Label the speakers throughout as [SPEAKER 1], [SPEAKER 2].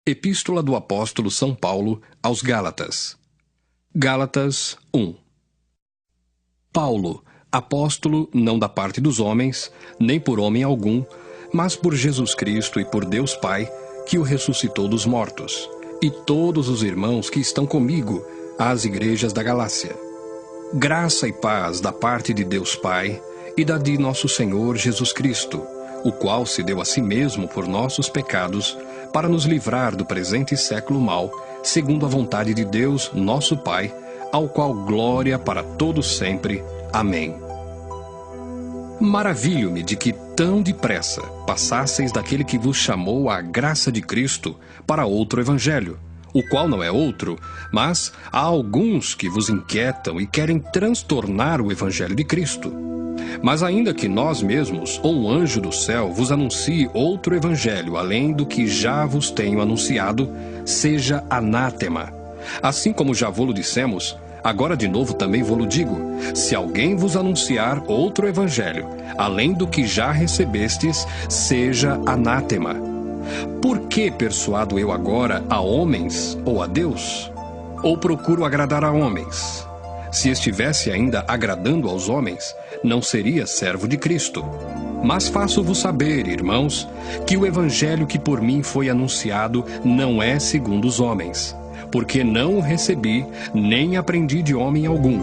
[SPEAKER 1] Epístola do Apóstolo São Paulo aos Gálatas. Gálatas 1. Paulo, apóstolo não da parte dos homens, nem por homem algum, mas por Jesus Cristo e por Deus Pai, que o ressuscitou dos mortos, e todos os irmãos que estão comigo, às igrejas da Galácia. Graça e paz da parte de Deus Pai e da de nosso Senhor Jesus Cristo, o qual se deu a si mesmo por nossos pecados, para nos livrar do presente século mau, segundo a vontade de Deus, nosso Pai, ao qual glória para todos sempre. Amém. Maravilho-me de que tão depressa passasseis daquele que vos chamou à graça de Cristo para outro evangelho, o qual não é outro, mas há alguns que vos inquietam e querem transtornar o evangelho de Cristo. Mas ainda que nós mesmos, ou um anjo do céu, vos anuncie outro evangelho, além do que já vos tenho anunciado, seja anátema. Assim como já vô-lo dissemos, agora de novo também vô-lo digo, se alguém vos anunciar outro evangelho, além do que já recebestes, seja anátema. Por que persuado eu agora a homens ou a Deus? Ou procuro agradar a homens? Se estivesse ainda agradando aos homens, não seria servo de Cristo. Mas faço-vos saber, irmãos, que o evangelho que por mim foi anunciado não é segundo os homens, porque não o recebi, nem aprendi de homem algum,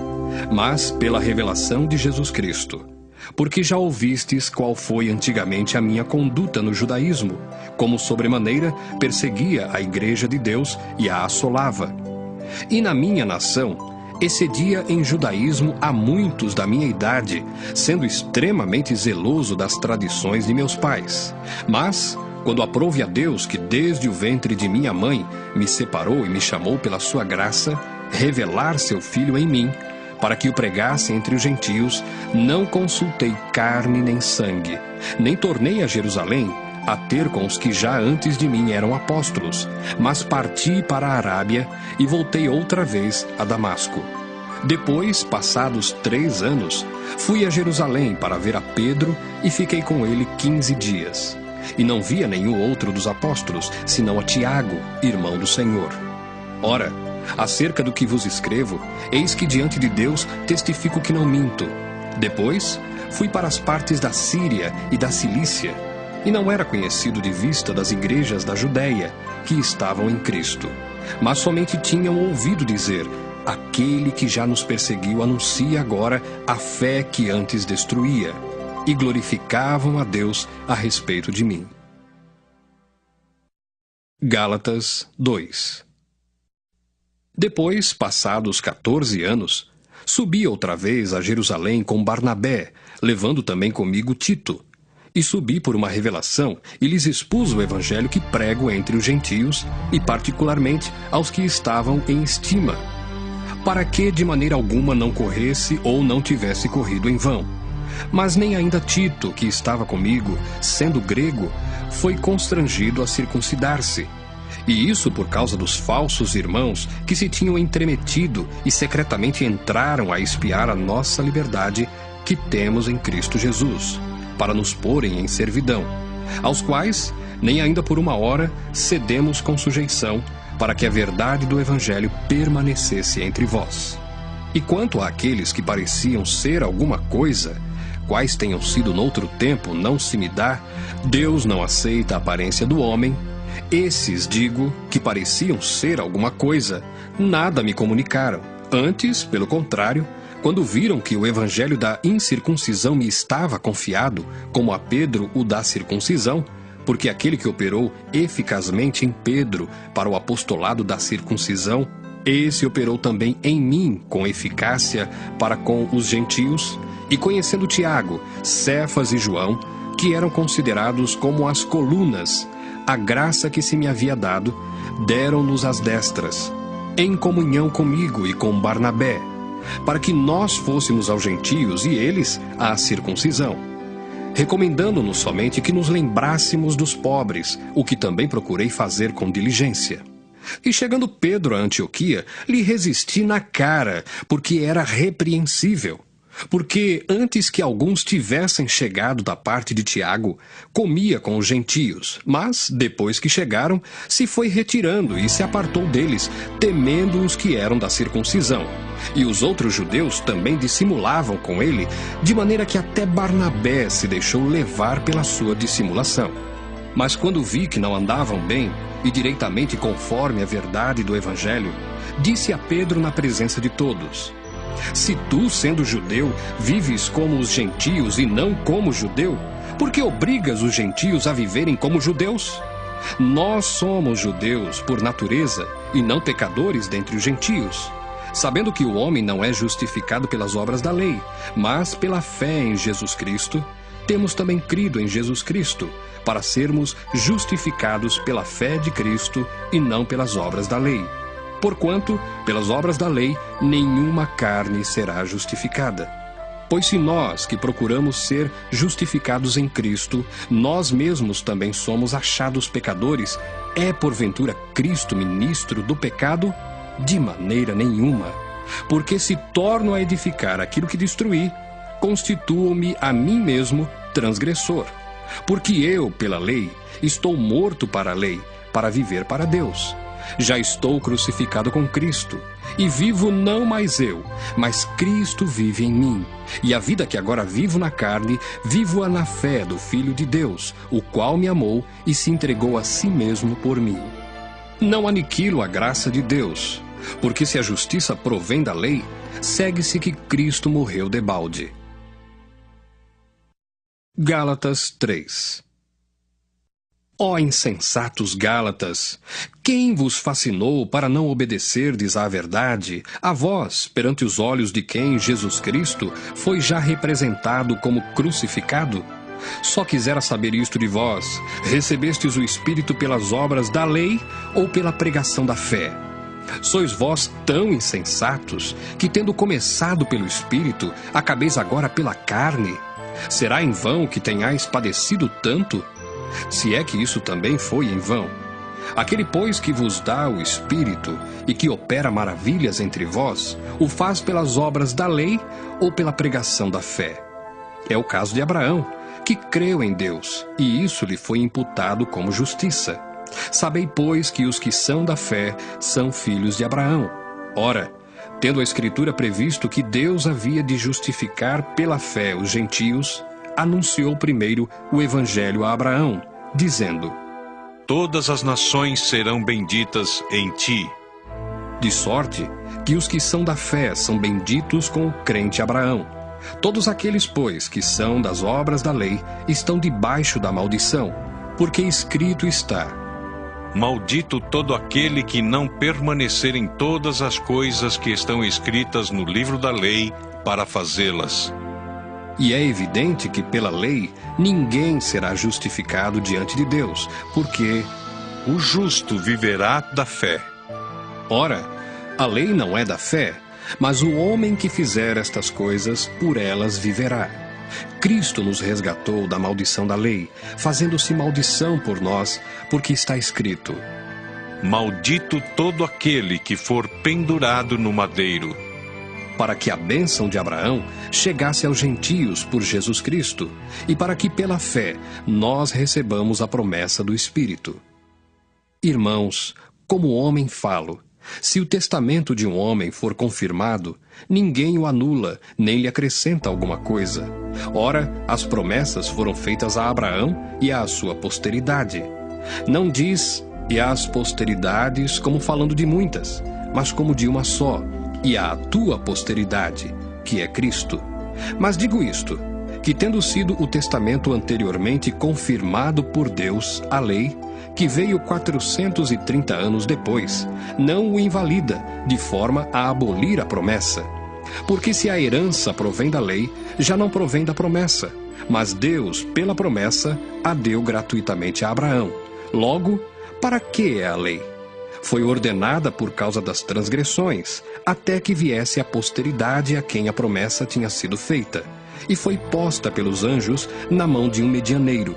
[SPEAKER 1] mas pela revelação de Jesus Cristo. Porque já ouvistes qual foi antigamente a minha conduta no judaísmo, como sobremaneira perseguia a igreja de Deus e a assolava. E na minha nação excedia em judaísmo a muitos da minha idade, sendo extremamente zeloso das tradições de meus pais. Mas, quando aprouve a Deus que desde o ventre de minha mãe me separou e me chamou pela sua graça, revelar seu Filho em mim, para que o pregasse entre os gentios, não consultei carne nem sangue, nem tornei a Jerusalém a ter com os que já antes de mim eram apóstolos, mas parti para a Arábia e voltei outra vez a Damasco. Depois, passados 3 anos, fui a Jerusalém para ver a Pedro e fiquei com ele 15 dias. E não via nenhum outro dos apóstolos, senão a Tiago, irmão do Senhor. Ora, acerca do que vos escrevo, eis que diante de Deus testifico que não minto. Depois, fui para as partes da Síria e da Cilícia, e não era conhecido de vista das igrejas da Judéia, que estavam em Cristo. Mas somente tinham ouvido dizer, aquele que já nos perseguiu anuncia agora a fé que antes destruía, e glorificavam a Deus a respeito de mim. Gálatas 2. Depois, passados 14 anos, subi outra vez a Jerusalém com Barnabé, levando também comigo Tito. E subi por uma revelação e lhes expus o evangelho que prego entre os gentios e particularmente aos que estavam em estima, para que de maneira alguma não corresse ou não tivesse corrido em vão. Mas nem ainda Tito, que estava comigo, sendo grego, foi constrangido a circuncidar-se. E isso por causa dos falsos irmãos que se tinham entremetido e secretamente entraram a espiar a nossa liberdade que temos em Cristo Jesus, para nos porem em servidão, aos quais, nem ainda por uma hora, cedemos com sujeição, para que a verdade do Evangelho permanecesse entre vós. E quanto àqueles que pareciam ser alguma coisa, quais tenham sido noutro tempo, não se me dá, Deus não aceita a aparência do homem. Esses, digo, que pareciam ser alguma coisa, nada me comunicaram. Antes, pelo contrário, quando viram que o evangelho da incircuncisão me estava confiado, como a Pedro o da circuncisão, porque aquele que operou eficazmente em Pedro para o apostolado da circuncisão, esse operou também em mim com eficácia para com os gentios, e conhecendo Tiago, Cefas e João, que eram considerados como as colunas, a graça que se me havia dado, deram-nos as destras, em comunhão comigo e com Barnabé, para que nós fôssemos aos gentios e eles à circuncisão, recomendando-nos somente que nos lembrássemos dos pobres, o que também procurei fazer com diligência. E chegando Pedro a Antioquia, lhe resisti na cara, porque era repreensível. Porque antes que alguns tivessem chegado da parte de Tiago, comia com os gentios, mas, depois que chegaram, se foi retirando e se apartou deles, temendo os que eram da circuncisão. E os outros judeus também dissimulavam com ele, de maneira que até Barnabé se deixou levar pela sua dissimulação. Mas quando vi que não andavam bem, e direitamente conforme a verdade do Evangelho, disse a Pedro na presença de todos: se tu, sendo judeu, vives como os gentios e não como judeu, por que obrigas os gentios a viverem como judeus? Nós somos judeus por natureza e não pecadores dentre os gentios, sabendo que o homem não é justificado pelas obras da lei, mas pela fé em Jesus Cristo. Temos também crido em Jesus Cristo, para sermos justificados pela fé de Cristo e não pelas obras da lei. Porquanto, pelas obras da lei, nenhuma carne será justificada. Pois se nós, que procuramos ser justificados em Cristo, nós mesmos também somos achados pecadores, é porventura Cristo ministro do pecado? De maneira nenhuma. Porque se torno a edificar aquilo que destruí, constituo-me a mim mesmo transgressor. Porque eu, pela lei, estou morto para a lei, para viver para Deus. Já estou crucificado com Cristo, e vivo não mais eu, mas Cristo vive em mim. E a vida que agora vivo na carne, vivo-a na fé do Filho de Deus, o qual me amou e se entregou a si mesmo por mim. Não aniquilo a graça de Deus, porque se a justiça provém da lei, segue-se que Cristo morreu debalde. Gálatas 3. Ó insensatos Gálatas, quem vos fascinou para não obedecerdes à verdade, a vós, perante os olhos de quem Jesus Cristo foi já representado como crucificado? Só quisera saber isto de vós: recebestes o Espírito pelas obras da lei ou pela pregação da fé? Sois vós tão insensatos que, tendo começado pelo Espírito, acabeis agora pela carne? Será em vão que tenhais padecido tanto? Se é que isso também foi em vão. Aquele, pois, que vos dá o Espírito e que opera maravilhas entre vós, o faz pelas obras da lei ou pela pregação da fé? É o caso de Abraão, que creu em Deus, e isso lhe foi imputado como justiça. Sabei, pois, que os que são da fé são filhos de Abraão. Ora, tendo a Escritura previsto que Deus havia de justificar pela fé os gentios, anunciou primeiro o Evangelho a Abraão, dizendo:
[SPEAKER 2] todas as nações serão benditas em ti.
[SPEAKER 1] De sorte que os que são da fé são benditos com o crente Abraão. Todos aqueles, pois, que são das obras da lei, estão debaixo da maldição, porque escrito está:
[SPEAKER 2] maldito todo aquele que não permanecer em todas as coisas que estão escritas no livro da lei para fazê-las.
[SPEAKER 1] E é evidente que pela lei ninguém será justificado diante de Deus, porque
[SPEAKER 2] o justo viverá da fé.
[SPEAKER 1] Ora, a lei não é da fé, mas o homem que fizer estas coisas, por elas viverá. Cristo nos resgatou da maldição da lei, fazendo-se maldição por nós, porque está escrito:
[SPEAKER 2] maldito todo aquele que for pendurado no madeiro.
[SPEAKER 1] Para que a bênção de Abraão chegasse aos gentios por Jesus Cristo, e para que pela fé nós recebamos a promessa do Espírito. Irmãos, como homem falo: se o testamento de um homem for confirmado, ninguém o anula, nem lhe acrescenta alguma coisa. Ora, as promessas foram feitas a Abraão e à sua posteridade. Não diz "e às posteridades" como falando de muitas, mas como de uma só, e à tua posteridade, que é Cristo. Mas digo isto, que tendo sido o testamento anteriormente confirmado por Deus, a lei, que veio 430 anos depois, não o invalida, de forma a abolir a promessa. Porque se a herança provém da lei, já não provém da promessa, mas Deus, pela promessa, a deu gratuitamente a Abraão. Logo, para que é a lei? Foi ordenada por causa das transgressões, até que viesse a posteridade a quem a promessa tinha sido feita, e foi posta pelos anjos na mão de um medianeiro.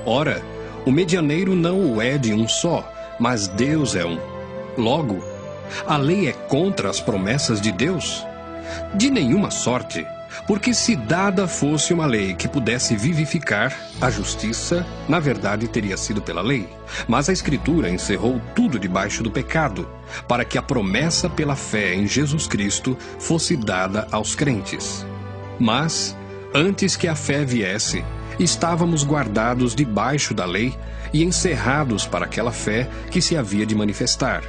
[SPEAKER 1] Ora, o medianeiro não o é de um só, mas Deus é um. Logo, a lei é contra as promessas de Deus? De nenhuma sorte, Porque se dada fosse uma lei que pudesse vivificar, a justiça, na verdade, teria sido pela lei. Mas a Escritura encerrou tudo debaixo do pecado, para que a promessa pela fé em Jesus Cristo fosse dada aos crentes. Mas, antes que a fé viesse, estávamos guardados debaixo da lei e encerrados para aquela fé que se havia de manifestar.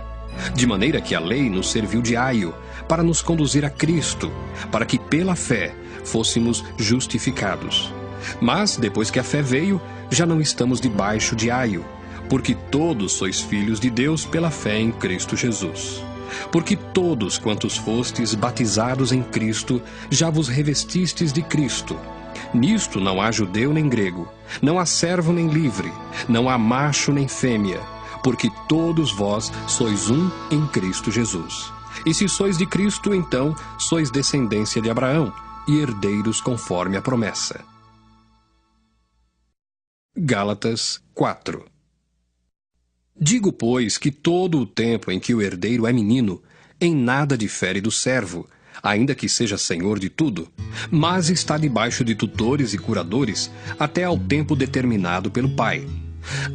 [SPEAKER 1] De maneira que a lei nos serviu de aio para nos conduzir a Cristo, para que pela fé fôssemos justificados. Mas, depois que a fé veio, já não estamos debaixo de aio, porque todos sois filhos de Deus pela fé em Cristo Jesus. Porque todos quantos fostes batizados em Cristo, já vos revestistes de Cristo. Nisto não há judeu nem grego, não há servo nem livre, não há macho nem fêmea, porque todos vós sois um em Cristo Jesus. E se sois de Cristo, então sois descendência de Abraão e herdeiros conforme a promessa. Gálatas 4. Digo, pois, que todo o tempo em que o herdeiro é menino, em nada difere do servo, ainda que seja senhor de tudo, mas está debaixo de tutores e curadores até ao tempo determinado pelo Pai.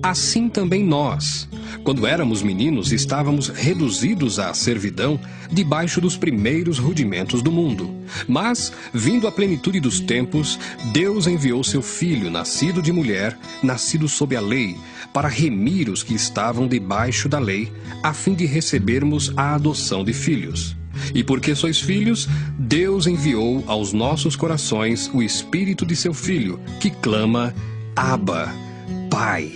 [SPEAKER 1] Assim também nós, quando éramos meninos, estávamos reduzidos à servidão debaixo dos primeiros rudimentos do mundo. Mas, vindo a plenitude dos tempos, Deus enviou seu Filho, nascido de mulher, nascido sob a lei, para remir os que estavam debaixo da lei, a fim de recebermos a adoção de filhos. E porque sois filhos, Deus enviou aos nossos corações o Espírito de seu Filho, que clama, Abba, Pai.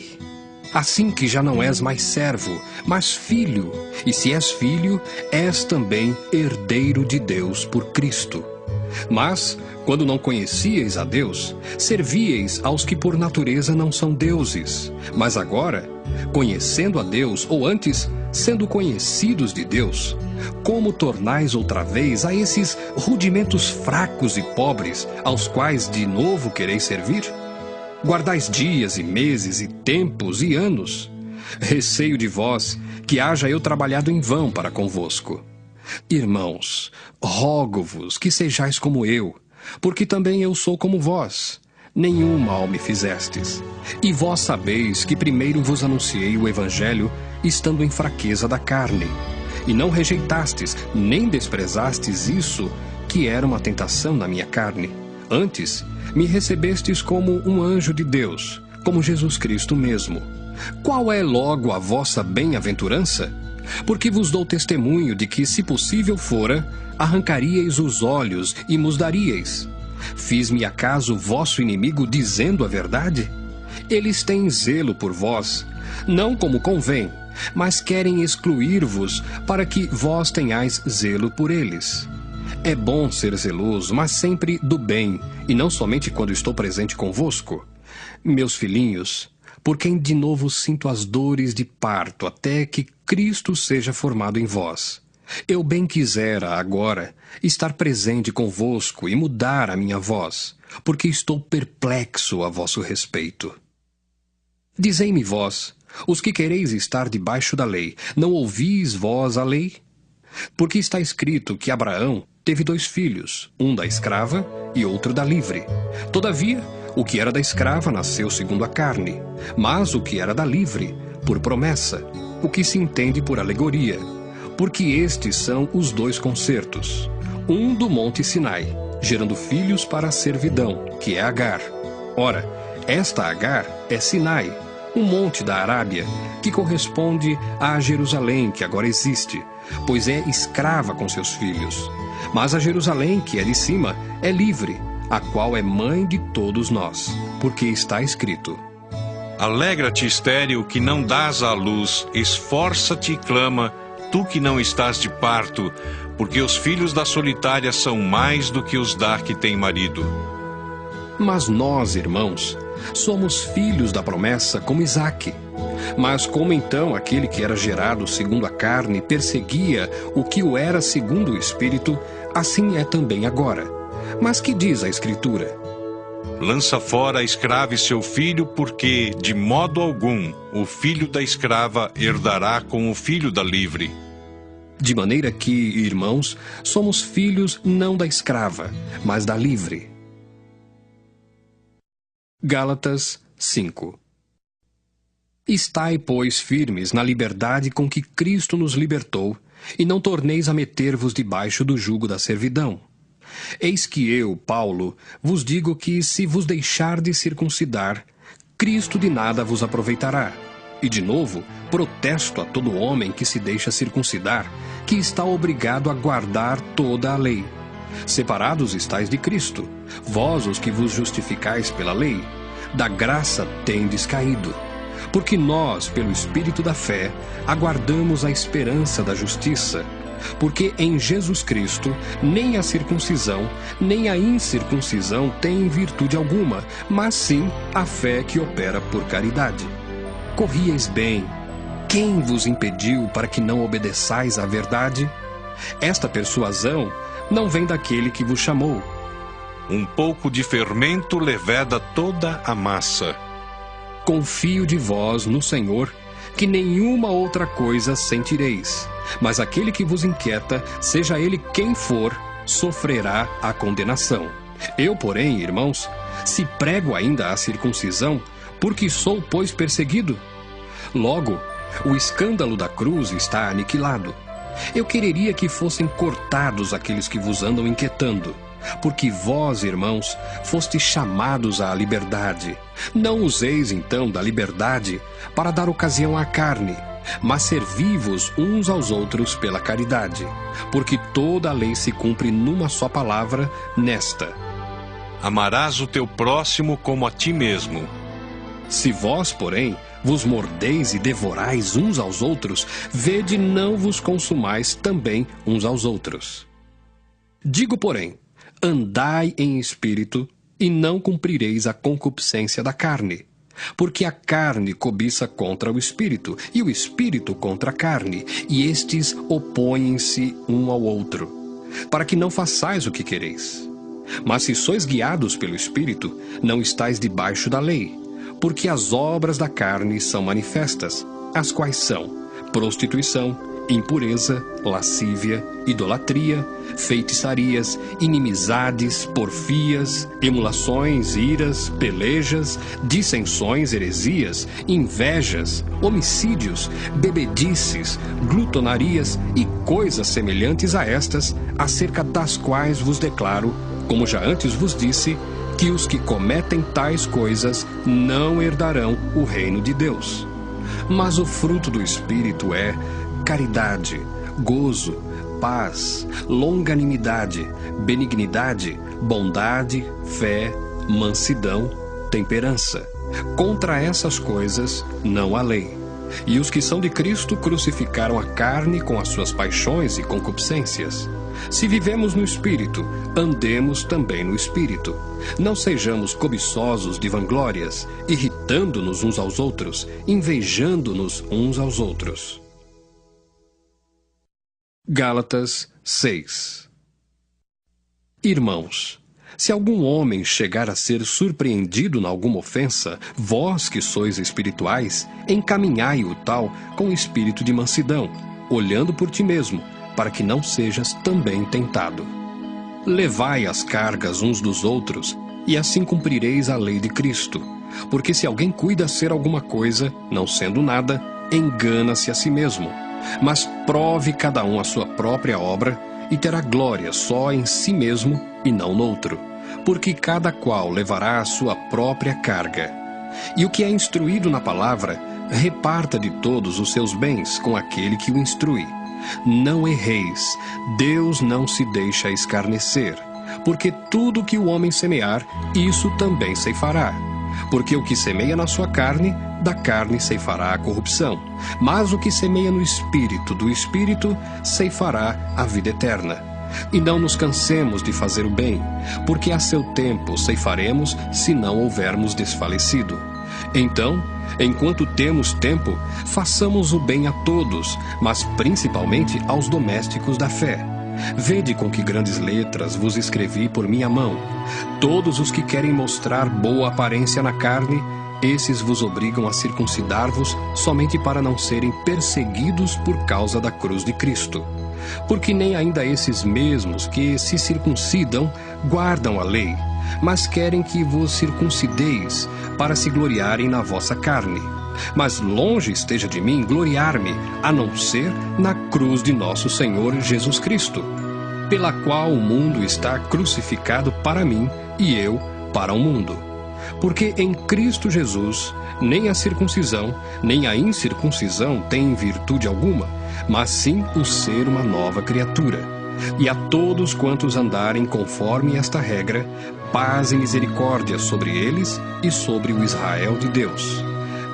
[SPEAKER 1] Assim que já não és mais servo, mas filho, e se és filho, és também herdeiro de Deus por Cristo. Mas, quando não conhecíeis a Deus, servíeis aos que por natureza não são deuses. Mas agora, conhecendo a Deus, ou antes, sendo conhecidos de Deus, como tornais outra vez a esses rudimentos fracos e pobres, aos quais de novo quereis servir? Guardais dias e meses e tempos e anos. Receio de vós que haja eu trabalhado em vão para convosco. Irmãos, rogo-vos que sejais como eu, porque também eu sou como vós. Nenhum mal me fizestes. E vós sabeis que primeiro vos anunciei o Evangelho, estando em fraqueza da carne. E não rejeitastes, nem desprezastes isso, que era uma tentação na minha carne. Antes, me recebestes como um anjo de Deus, como Jesus Cristo mesmo. Qual é logo a vossa bem-aventurança? Porque vos dou testemunho de que, se possível fora, arrancaríeis os olhos e mos daríeis. Fiz-me acaso vosso inimigo dizendo a verdade? Eles têm zelo por vós, não como convém, mas querem excluir-vos para que vós tenhais zelo por eles. É bom ser zeloso, mas sempre do bem, e não somente quando estou presente convosco. Meus filhinhos, por quem de novo sinto as dores de parto, até que Cristo seja formado em vós. Eu bem quisera, agora, estar presente convosco e mudar a minha voz, porque estou perplexo a vosso respeito. Dizei-me vós, os que quereis estar debaixo da lei, não ouvis vós a lei? Porque está escrito que Abraão teve 2 filhos, um da escrava e outro da livre. Todavia, o que era da escrava nasceu segundo a carne, mas o que era da livre, por promessa, o que se entende por alegoria, porque estes são os 2 concertos. Um do monte Sinai, gerando filhos para a servidão, que é Agar. Ora, esta Agar é Sinai, um monte da Arábia, que corresponde a Jerusalém, que agora existe, pois é escrava com seus filhos. Mas a Jerusalém, que é de cima, é livre, a qual é mãe de todos nós, porque está escrito:
[SPEAKER 2] Alegra-te, estéril, que não dás à luz, esforça-te e clama, tu que não estás de parto, porque os filhos da solitária são mais do que os da que tem marido.
[SPEAKER 1] Mas nós, irmãos, somos filhos da promessa como Isaque. Mas como então aquele que era gerado segundo a carne perseguia o que o era segundo o Espírito, assim é também agora. Mas que diz a Escritura?
[SPEAKER 2] Lança fora a escrava e seu filho, porque, de modo algum, o filho da escrava herdará com o filho da livre.
[SPEAKER 1] De maneira que, irmãos, somos filhos não da escrava, mas da livre. Gálatas 5. Estai, pois, firmes na liberdade com que Cristo nos libertou, e não torneis a meter-vos debaixo do jugo da servidão. Eis que eu, Paulo, vos digo que, se vos deixardes circuncidar, Cristo de nada vos aproveitará. E, de novo, protesto a todo homem que se deixa circuncidar, que está obrigado a guardar toda a lei. Separados estáis de Cristo, vós os que vos justificais pela lei, da graça tendes caído. Porque nós, pelo Espírito da fé, aguardamos a esperança da justiça. Porque em Jesus Cristo, nem a circuncisão, nem a incircuncisão têm virtude alguma, mas sim a fé que opera por caridade. Corrieis bem. Quem vos impediu para que não obedeçais à verdade? Esta persuasão não vem daquele que vos chamou.
[SPEAKER 2] Um pouco de fermento leveda toda a massa.
[SPEAKER 1] Confio de vós no Senhor, que nenhuma outra coisa sentireis. Mas aquele que vos inquieta, seja ele quem for, sofrerá a condenação. Eu, porém, irmãos, se prego ainda a circuncisão, porque sou, pois, perseguido? Logo, o escândalo da cruz está aniquilado. Eu quereria que fossem cortados aqueles que vos andam inquietando. Porque vós, irmãos, fostes chamados à liberdade. Não useis, então, da liberdade para dar ocasião à carne, mas servi-vos uns aos outros pela caridade. Porque toda a lei se cumpre numa só palavra, nesta:
[SPEAKER 2] amarás o teu próximo como a ti mesmo.
[SPEAKER 1] Se vós, porém, vos mordeis e devorais uns aos outros, vede não vos consumais também uns aos outros. Digo, porém, andai em espírito, e não cumprireis a concupiscência da carne. Porque a carne cobiça contra o espírito, e o espírito contra a carne, e estes opõem-se um ao outro, para que não façais o que quereis. Mas se sois guiados pelo espírito, não estáis debaixo da lei. Porque as obras da carne são manifestas, as quais são prostituição, impureza, lascívia, idolatria, feitiçarias, inimizades, porfias, emulações, iras, pelejas, dissensões, heresias, invejas, homicídios, bebedices, glutonarias e coisas semelhantes a estas, acerca das quais vos declaro, como já antes vos disse, que os que cometem tais coisas não herdarão o reino de Deus. Mas o fruto do Espírito é caridade, gozo, paz, longanimidade, benignidade, bondade, fé, mansidão, temperança. Contra essas coisas não há lei. E os que são de Cristo crucificaram a carne com as suas paixões e concupiscências. Se vivemos no Espírito, andemos também no Espírito. Não sejamos cobiçosos de vanglórias, irritando-nos uns aos outros, invejando-nos uns aos outros. Gálatas 6. Irmãos, se algum homem chegar a ser surpreendido em alguma ofensa, vós que sois espirituais, encaminhai-o tal com espírito de mansidão, olhando por ti mesmo, para que não sejas também tentado. Levai as cargas uns dos outros, e assim cumprireis a lei de Cristo. Porque se alguém cuida ser alguma coisa, não sendo nada, engana-se a si mesmo. Mas prove cada um a sua própria obra, e terá glória só em si mesmo e não noutro. Porque cada qual levará a sua própria carga. E o que é instruído na palavra, reparta de todos os seus bens com aquele que o instrui. Não erreis, Deus não se deixa escarnecer, porque tudo que o homem semear, isso também ceifará. Porque o que semeia na sua carne, da carne ceifará a corrupção, mas o que semeia no Espírito, do Espírito ceifará a vida eterna. E não nos cansemos de fazer o bem, porque a seu tempo ceifaremos, se não houvermos desfalecido. Então, enquanto temos tempo, façamos o bem a todos, mas principalmente aos domésticos da fé. Vede com que grandes letras vos escrevi por minha mão. Todos os que querem mostrar boa aparência na carne, esses vos obrigam a circuncidar-vos somente para não serem perseguidos por causa da cruz de Cristo. Porque nem ainda esses mesmos que se circuncidam guardam a lei, mas querem que vos circuncideis, para se gloriarem na vossa carne. Mas longe esteja de mim gloriar-me, a não ser na cruz de nosso Senhor Jesus Cristo, pela qual o mundo está crucificado para mim e eu para o mundo. Porque em Cristo Jesus, nem a circuncisão, nem a incircuncisão têm virtude alguma, mas sim o ser uma nova criatura. E a todos quantos andarem conforme esta regra, paz e misericórdia sobre eles e sobre o Israel de Deus.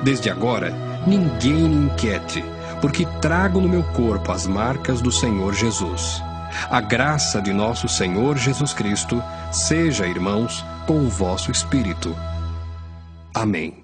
[SPEAKER 1] Desde agora, ninguém me inquiete, porque trago no meu corpo as marcas do Senhor Jesus. A graça de nosso Senhor Jesus Cristo seja, irmãos, com o vosso espírito. Amém.